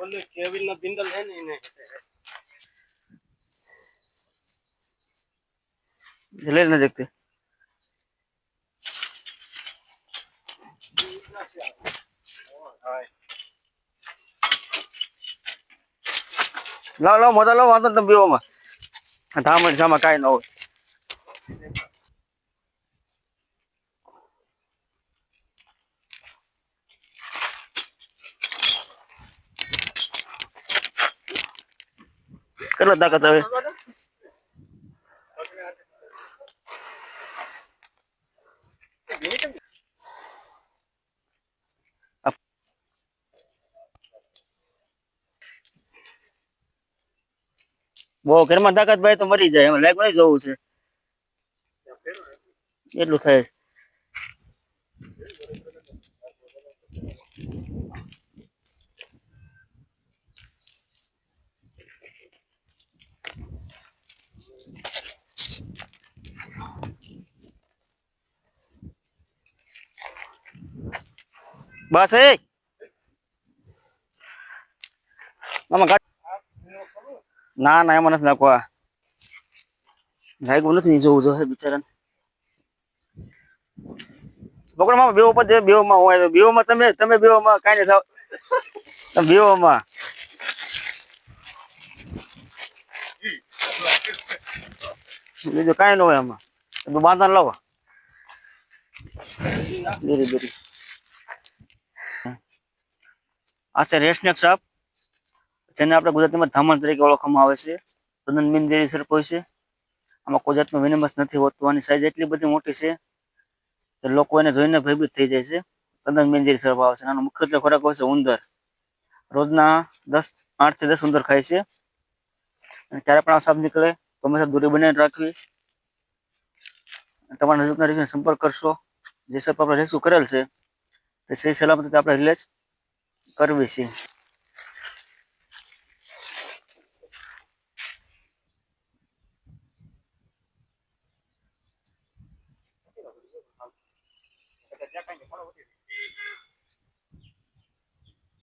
ઓલે કેવિન નો બિંડલ હે ને એને ले ना देखते लाओ लाओ मजा लाओ वांधो तुम बीओ में धामण सामा काई न हो કેટલો તાકાત આવે બહુ ઘરમાં તાકાત ભાઈ તો મરી જાય એમાં લાઈક નહીં જોવું છે એટલું થાય બસ એ આમાં ના ના એમાં નથી નાખવા લાગ્યું નથી જોવું જો હે બિચારાને પકડમાં બેવ પર બેવમાં હોય બેવમાં તમે બેવમાં કાંઈ નહીં થાવ તમે બેવમાં બીજું કાંઈ ન હોય આમાં બાંધા લાવો બેરી બેરી આ છે રેશનેક સાપ જેને આપણે ગુજરાતીમાં ધામણ તરીકે ઓળખવામાં આવે છે તદ્દન બિનઝેરી સર્પ હોય છે આમાં કોઈ જાતનું વિનેમસ નથી હોતું આની સાઈઝ એટલી બધી મોટી છે કે લોકો એને જોઈને ભયભીત થઈ જાય છે તદ્દન બિનઝેરી સર્પ આવે છે આનો મુખ્યત્વે ખોરાક હોય છે ઉંદર રોજના 8 થી 10 ઉંદર ખાય છે અને ક્યારે પણ આ સાપ નીકળે તો હંમેશા દૂરી બનાવીને રાખવી તમારા નજીકના રહીને સંપર્ક કરશો જે સર્પ આપણે રેસ્ક્યુ કરેલ છે તે સહી સલામતી આપણે રિલીઝ કરવી છે